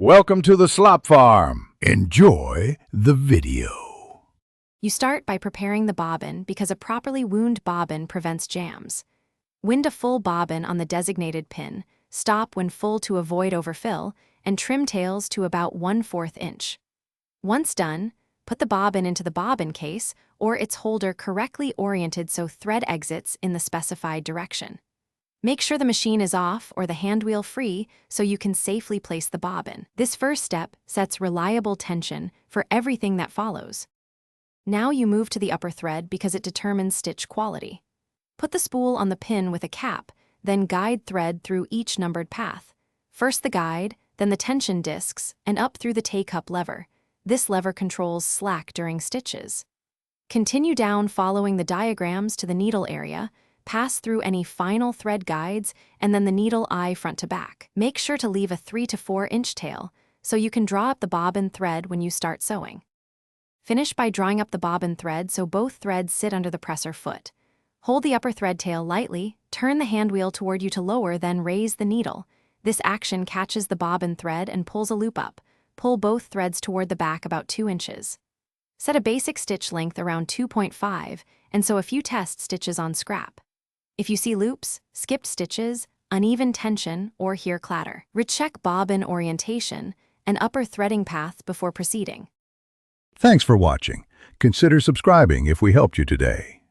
Welcome to the slop farm. Enjoy the video. You start by preparing the bobbin because a properly wound bobbin prevents jams. Wind a full bobbin on the designated pin, stop when full to avoid overfill, and trim tails to about 1/4 inch. Once done, put the bobbin into the bobbin case or its holder correctly oriented so thread exits in the specified direction. Make sure the machine is off or the handwheel free so you can safely place the bobbin. This first step sets reliable tension for everything that follows. Now you move to the upper thread because it determines stitch quality. Put the spool on the pin with a cap, then guide thread through each numbered path. First the guide, then the tension discs, and up through the T-cup lever. This lever controls slack during stitches. Continue down following the diagrams to the needle area, pass through any final thread guides, and then the needle eye front to back. Make sure to leave a 3 to 4 inch tail so you can draw up the bobbin thread when you start sewing. Finish by drawing up the bobbin thread so both threads sit under the presser foot. Hold the upper thread tail lightly, turn the handwheel toward you to lower, then raise the needle. This action catches the bobbin thread and pulls a loop up. Pull both threads toward the back about 2 inches. Set a basic stitch length around 2.5 and sew a few test stitches on scrap. If you see loops, skipped stitches, uneven tension, or hear clatter, recheck bobbin orientation and upper threading path before proceeding. Thanks for watching. Consider subscribing if we helped you today.